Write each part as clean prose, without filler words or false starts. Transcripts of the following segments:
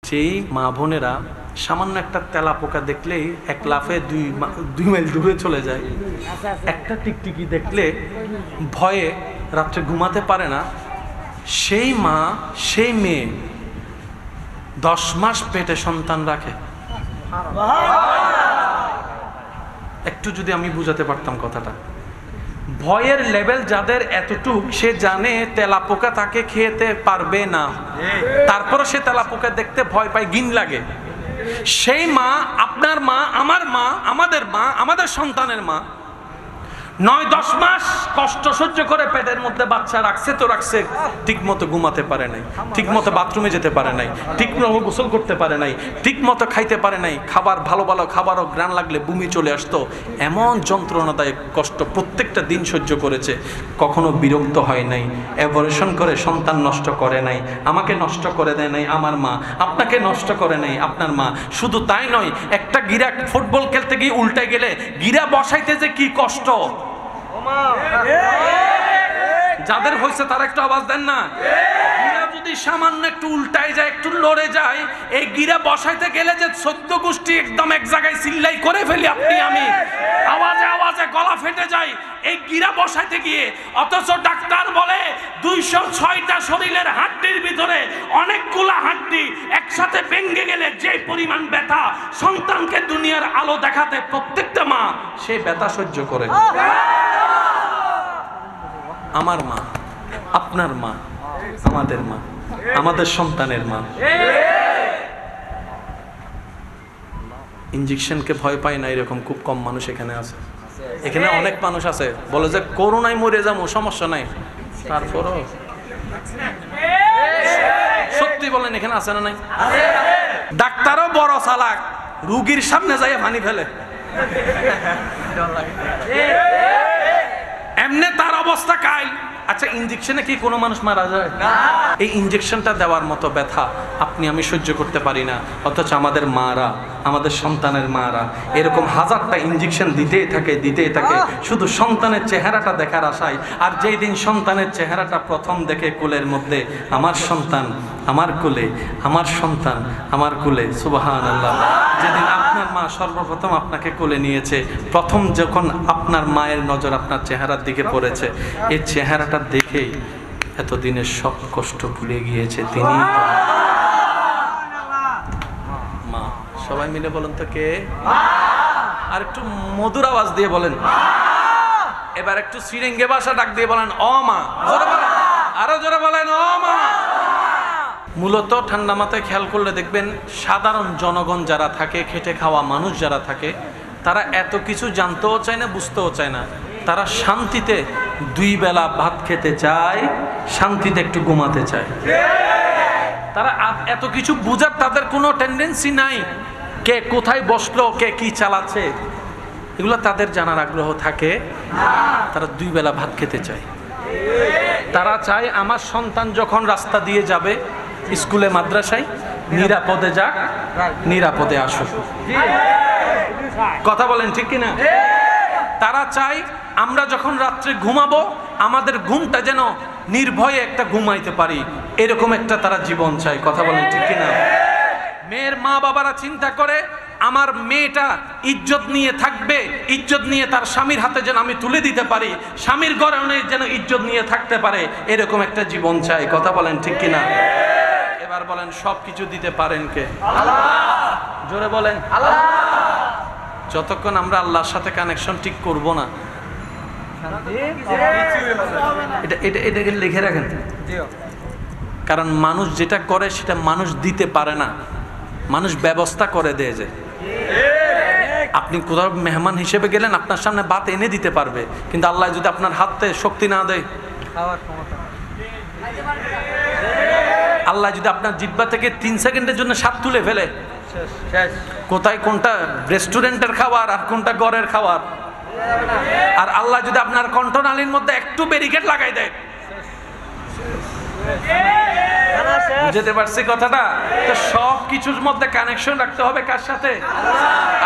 সেই মা বোনেরা সামান্য একটা তেলা পোকা দেখলেই এক লাফে দুই মাইল দূরে চলে যায়। একটা টিকটিকি দেখলে ভয়ে রাত্রে ঘুমাতে পারে না। সেই মা সেই মেয়ে 10 মাস পেটে সন্তান রাখে। একটু যদি আমি বুঝাতে পারতাম কথাটা, ভয়ের লেভেল যাদের এতটুক, সে জানে তেলাপোকা তাকে খেতে পারবে না, তারপরে সে তেলাপোকা দেখতে ভয় পায়, ঘিন লাগে। সেই মা, আপনার মা, আমার মা, আমাদের মা, আমাদের সন্তানের মা 9-10 মাস কষ্ট সহ্য করে পেটের মধ্যে বাচ্চা রাখছে তো রাখছে, ঠিক মতো ঘুমাতে পারে নাই, ঠিক মতো বাথরুমে যেতে পারে নাই, ঠিক মতো গোসল করতে পারে নাই, ঠিক মতো খাইতে পারে নাই, খাবার ভালো ভালো খাবারও গ্রান লাগলে বমি চলে আসতো। এমন যন্ত্রণাদায়ক কষ্ট প্রত্যেকটা দিন সহ্য করেছে, কখনো বিরক্ত হয় নাই, অ্যাবর্শন করে সন্তান নষ্ট করে নাই, আমাকে নষ্ট করে দেয় নাই আমার মা, আপনাকে নষ্ট করে নাই আপনার মা। শুধু তাই নয়, একটা গিরা ফুটবল খেলতে গিয়ে উল্টে গেলে গিরা বসাইতে যে কি কষ্ট, যাদের হয়েছে তারা একটু আওয়াজ দেন না। গিরা যদি সামান্য একটু উল্টায় যায়, একটু লড়ে যায়, এই গিরা বসাইতে গেলে যে 14 গোষ্ঠী একদম এক জায়গায় চিল্লাই করে ফেলি আপনি আমি, আওয়াজে আওয়াজে গলা ফেটে যায় এই গিরা বসাইতে গিয়ে। অথচ ডাক্তার বলে 206টা শরীরের হাড্ডির ভিতরে অনেকগুলা হাড্ডি একসাথে ভেঙে গেলে যে পরিমাণ ব্যথা, সন্তানকে দুনিয়ার আলো দেখাতে প্রত্যেকটা মা সেই ব্যথা সহ্য করে। আমার মা, আপনার মা, আমাদের মা, আমাদের সন্তানের মা। ইনজেকশনকে ভয় পায় না এরকম খুব কম মানুষ এখানে আছে। এখানে অনেক মানুষ আছে বলে যে করোনায় মরে যাবো, সমস্যা নাই, তারপরও সত্যি বলেন এখানে আছে না নাই? ডাক্তারও বড় চালাক, রুগীর সামনে যাই পানি ফেলে, এমনি তার অবস্থা কাইল। আচ্ছা, ইনজেকশনে কি কোনো মানুষ মারা যায়? এই ইনজেকশনটা দেওয়ার মতো ব্যথা আপনি আমি সহ্য করতে পারি না, অথচ আমাদের মারা, আমাদের সন্তানের মারা এরকম হাজারটা ইনজেকশন দিতেই থাকে শুধু সন্তানের চেহারাটা দেখার আশায়। আর যেই দিন সন্তানের চেহারাটা প্রথম দেখে কোলের মধ্যে, আমার সন্তান আমার কোলে, আমার সন্তান আমার কোলে, সুবহানাল্লাহ। যেদিন আপনার মা সর্বপ্রথম আপনাকে কোলে নিয়েছে, প্রথম যখন আপনার মায়ের নজর আপনার চেহারার দিকে পড়েছে, এই চেহারাটা দেখেই এতদিনের সব কষ্ট ভুলে গিয়েছে তিনি। মা, সবাই মিলে বলেন তো কে? আর একটু মধুর আওয়াজ দিয়ে বলেন। এবার একটু শ্রীরঙ্গে ভাষা ডাক দিয়ে বলেন, ও মা। জোরে বলেন, আরো জোরে বলেন, ও মা। মূলত ঠান্ডা মাথায় খেয়াল করলে দেখবেন সাধারণ জনগণ যারা থাকে, খেটে খাওয়া মানুষ যারা থাকে, তারা এত কিছু জানতেও চায় না, বুঝতেও চায় না। তারা শান্তিতে 2 বেলা ভাত খেতে চায়, শান্তিতে একটু ঘুমাতে চায়। তারা এত কিছু বুঝার তাদের কোনো টেন্ডেন্সি নাই। কে কোথায় বসলো, কে কি চালাচ্ছে, এগুলো তাদের জানার আগ্রহ থাকে। তারা 2 বেলা ভাত খেতে চায়। তারা চায় আমার সন্তান যখন রাস্তা দিয়ে যাবে, স্কুলে মাদ্রাসায়, নিরাপদে যাক, নিরাপদে আসুক। কথা বলেন ঠিক কিনা? তারা চায় আমরা যখন রাত্রে ঘুমাবো, আমাদের ঘুমটা যেন নির্ভয়ে একটা ঘুমাইতে পারি, এরকম একটা তারা জীবন চায়। কথা বলেন ঠিক কিনা? মেয়ের মা বাবারা চিন্তা করে আমার মেয়েটা ইজ্জত নিয়ে থাকবে, ইজ্জত নিয়ে তার স্বামীর হাতে যেন আমি তুলে দিতে পারি, স্বামীর ঘরে যেন ইজ্জত নিয়ে থাকতে পারে, এরকম একটা জীবন চাই। কথা বলেন ঠিক কিনা? এবার বলেন, সব কিছু দিতে পারেন কে? আল্লাহ। জোরে বলেন, আল্লাহ। যতক্ষণ আমরা আল্লাহর সাথে কানেকশন ঠিক করব না, এটাকে লিখে রাখেন। কারণ মানুষ যেটা করে সেটা মানুষ দিতে পারে না, মানুষ ব্যবস্থা করে দেয়। যে আপনি কোথাও মেহমান হিসেবে গেলেন, আপনার সামনে ভাত এনে দিতে পারবে, কিন্তু আল্লাহ যদি আপনার হাতে শক্তি না দেয়, আল্লাহ যদি আপনার জিহ্বা থেকে 3 সেকেন্ডের জন্য স্বাদ তুলে ফেলে, কোথায় কোনটা রেস্টুরেন্টের খাবার আর কোনটা ঘরের খাবার, আর আল্লাহ যদি আপনার কণ্ঠনালীর মধ্যে একটু ব্যারিকেড লাগাই দেয়, বুঝতে পারছি কথাটা? তো সব কিছুর মধ্যে কানেকশন রাখতে হবে কার সাথে?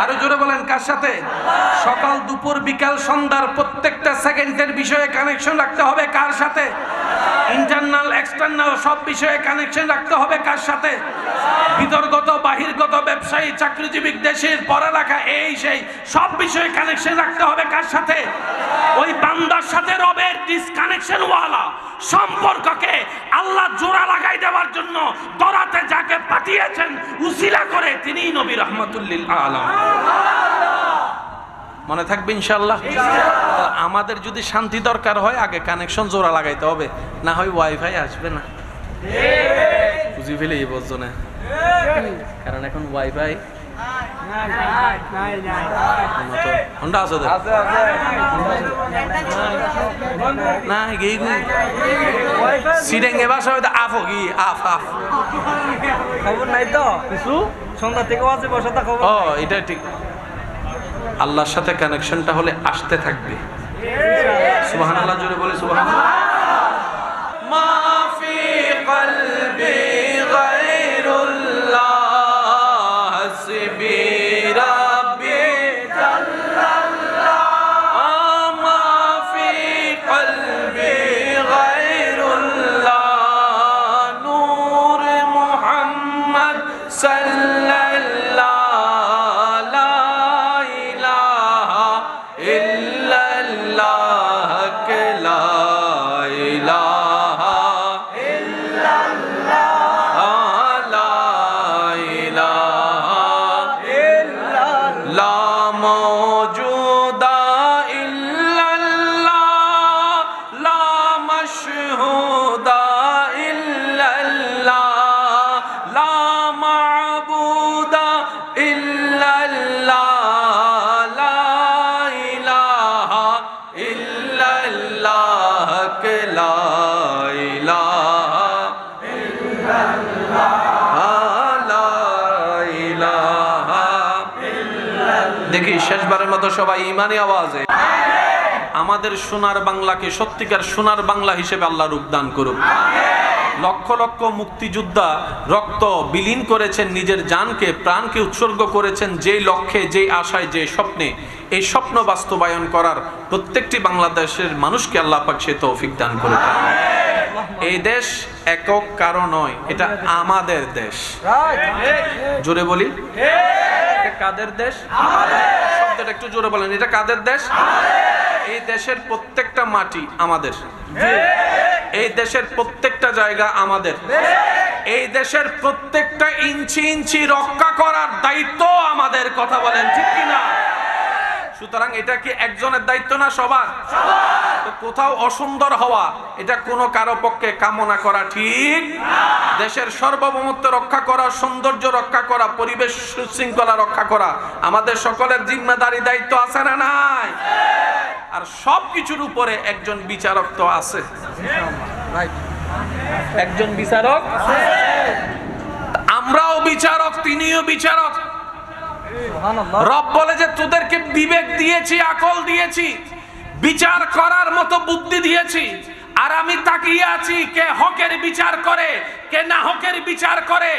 আরো জোরে বলেন, কার সাথে? সকাল দুপুর বিকাল সন্ধ্যার প্রত্যেকটা সেকেন্ডের বিষয়ে কানেকশন রাখতে হবে কার সাথে? ইন্টারনাল এক্সটার্নাল সব বিষয়ে কানেকশন রাখতে হবে কার সাথে? ভিতরগত বাহিরগত, ব্যবসায়ী চাকরিজীবী, দেশের পড়ালেখা, এই সেই সব বিষয়ে কানেকশন রাখতে হবে কার সাথে? ওই বান্দার সাথে রবের ডিসকানেকশন ওয়ালা সম্পর্ককে আল্লাহ জোড়া লাগাই দেওয়ার জন্য দরাতে যাকে পাঠিয়েছেন উসিলা করে তিনিই নবী রাহমাতুল লিল আলামিন। মনে থাকবে ইনশাআল্লাহ। আমাদের যদি শান্তি দরকার হয় আগে কানেকশন জোড়া লাগাইতে হবে, না হয় ওয়াইফাই আসবে না। বুঝি ফেলে এই বলছনে, কারণ এখন ওয়াইফাই এটা ঠিক। আল্লাহর সাথে কানেকশনটা হলে আসতে থাকবে। সুবহানাল্লাহ জোরে বলে সুবহানাল্লাহ। মাফি কলবি গায়রুল্লাহ হাসবি রাব্বি জাল্লাল্লাহ। মাফি কলবি গায়রুল্লাহ নূর মুহাম্মদ সাল্লাল্লাহ। দেখি শেষবারের মতো সবাই ইমানি আওয়াজে আমাদের সোনার বাংলাকে সত্যিকার সোনার বাংলা হিসেবে আল্লাহ রূপ দান করুক। লক্ষ লক্ষ মুক্তিযোদ্ধা রক্ত বিলীন করেছেন, নিজের জানকে প্রাণকে উৎসর্গ করেছেন যেই লক্ষ্যে, যেই আশায়, যে স্বপ্নে। এই স্বপ্ন বাস্তবায়ন করার প্রত্যেকটি বাংলাদেশের মানুষকে আল্লাহ পাক সে তৌফিক দান করুক। এই দেশ একক কারো নয়, এটা আমাদের দেশ। জোরে বলি, কাদের দেশ? শব্দটা একটু জোরে বলেন, এটা কাদের দেশ? এই দেশের প্রত্যেকটা মাটি আমাদের, এই দেশের প্রত্যেকটা জায়গা আমাদের, এই দেশের প্রত্যেকটা ইঞ্চি ইঞ্চি রক্ষা করার দায়িত্ব আমাদের। কথা বলেন ঠিক কিনা? সুতরাং এটা কি একজনের দায়িত্ব না সবার? তো কোথাও অসুন্দর হওয়া এটা কোনো কারো পক্ষে কামনা করা ঠিক না। দেশের সার্বভৌমত্ব রক্ষা করা, সৌন্দর্য রক্ষা করা, পরিবেশ শৃঙ্খলা রক্ষা করা আমাদের সকলের জিম্মেদারি, দায়িত্ব আছে না নাই? আর সব কিছুর উপরে একজন বিচারক তো আছে, একজন বিচারক। আমরাও বিচারক, তিনিও বিচারক। রব বলে যে তোদেরকে বিবেক দিয়েছি, আকল দিয়েছি, বিচার করার মতো বুদ্ধি দিয়েছি, আর আমি তাকিয়ে আছি কে হকের বিচার করে, কে না হকের বিচার করে।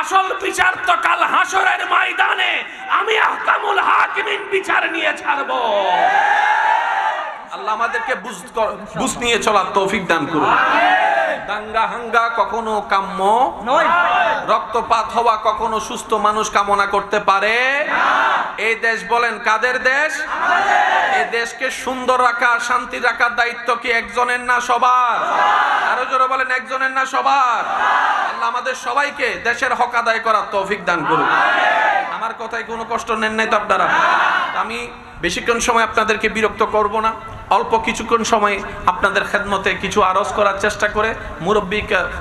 আসল বিচার তো কাল হাসরের ময়দানে আমি আহকামুল হাকিমিন বিচার নিয়ে ছাড়বো। আল্লাহ আমাদেরকে বুঝ নিয়ে চলার তৌফিক দান করুন। দাঙ্গা হাঙ্গা কখনো কাম্য নয়, রক্তপাত হওয়া কখনো সুস্থ মানুষ কামনা করতে পারে না। এই দেশ বলেন কাদের দেশ? এই দেশকে সুন্দর রাখা, শান্তি রাখার দায়িত্ব কি একজনের না সবার? আরো জোরে বলেন, একজনের না সবার? আল্লাহ আমাদের সবাইকে দেশের হক আদায় করার তৌফিক দান করুন। আমার কথায় কোনো কষ্ট নেন নাই তো আপনারা? আমি বেশিক্ষণ সময় আপনাদেরকে বিরক্ত করব না। অল্প কিছুক্ষণ সময় আপনাদের খেদমতে কিছু আরজ করার চেষ্টা করে মুরব্বী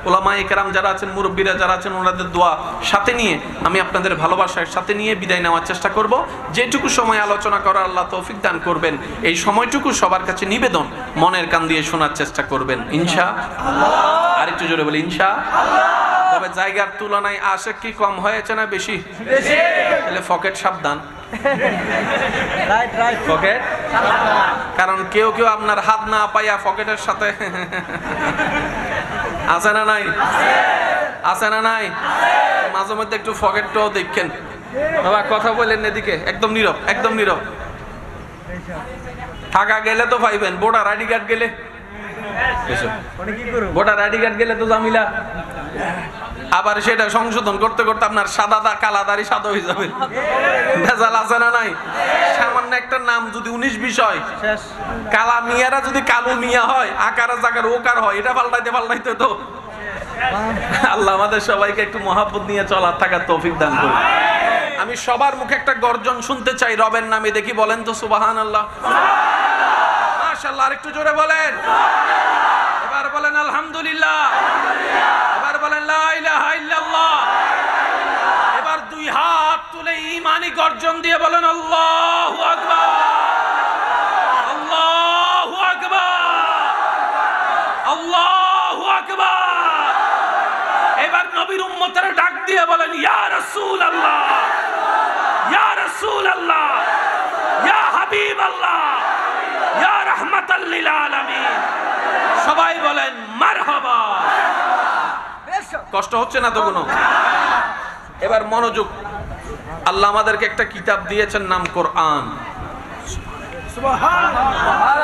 ওলামায়ে কেরাম যারা আছেন, মুরব্বীরা যারা আছেন, ওনাদের দোয়া সাথে নিয়ে আমি আপনাদের ভালোবাসার সাথে নিয়ে বিদায় নেওয়ার চেষ্টা করব। যেটুকু সময় আলোচনা করার আল্লাহ তৌফিক দান করবেন, এই সময়টুকু সবার কাছে নিবেদন, মনের কান দিয়ে শোনার চেষ্টা করবেন ইনশাআল্লাহ। আরেকটু জোরে বলি ইনশাআল্লাহ। তবে জায়গার তুলনায় আশে কি কম হয়েছে না বেশি? তাহলে পকেট সাবধান, পকেট। কারণ কেউ কেউ আপনার হাত না পাইয়া পকেটের সাথে আছে না নাই? আছে না নাই? মাঝে মধ্যে একটু ফকেটটাও দেখেন বাবা, কথা বলেন এদিকে, একদম নীরব, একদম নীরব। টাকা গেলে তো পাইবেন, ভোটার আইডি কার্ড গেলে, ভোটার আইডি কার্ড গেলে তো জামিলা। আবার সেটা সংশোধন করতে করতে আপনার সাদা দা কালা দাড়ি সাদা হয়ে যাবে। ভেজাল আছে না নাই? সামান্য একটা নাম যদি 19-20 হয়, কালা মিয়ারা যদি কালো মিয়া হয়, আকার জাকার ওকার হয়, এটা পাল্টাইতে পাল্টাইতে তো। আল্লাহ আমাদের সবাইকে একটু মহাব্বত নিয়ে চলার থাকার তৌফিক দান করুন। আমি সবার মুখে একটা গর্জন শুনতে চাই রবের নামে, দেখি বলেন তো সুবহানাল্লাহ, মাশাআল্লাহ। আর একটু জোরে বলেন, এবার বলেন আলহামদুলিল্লাহ, এবার বলেন লা ইলাহা ইল্লাল্লাহ। এবার দুই হাত তুলে ঈমানি গর্জন দিয়ে বলেন আল্লাহু আকবার, আল্লাহু আকবার, আল্লাহু আকবার। এবার নবীর উম্মতের ডাক দিয়ে বলেন ইয়া রাসূলুল্লাহ, ইয়া রাসূলুল্লাহ, ইয়া হাবিবাল্লাহ, ইয়া রাহমাতাল লিল আলামিন। সবাই বলেন মারহাবা। কষ্ট হচ্ছে না তো কোনো? এবার মনোযোগ। আল্লাহ আমাদেরকে একটা কিতাব দিয়েছেন, নাম কোরআন। সুবহানাল্লাহ।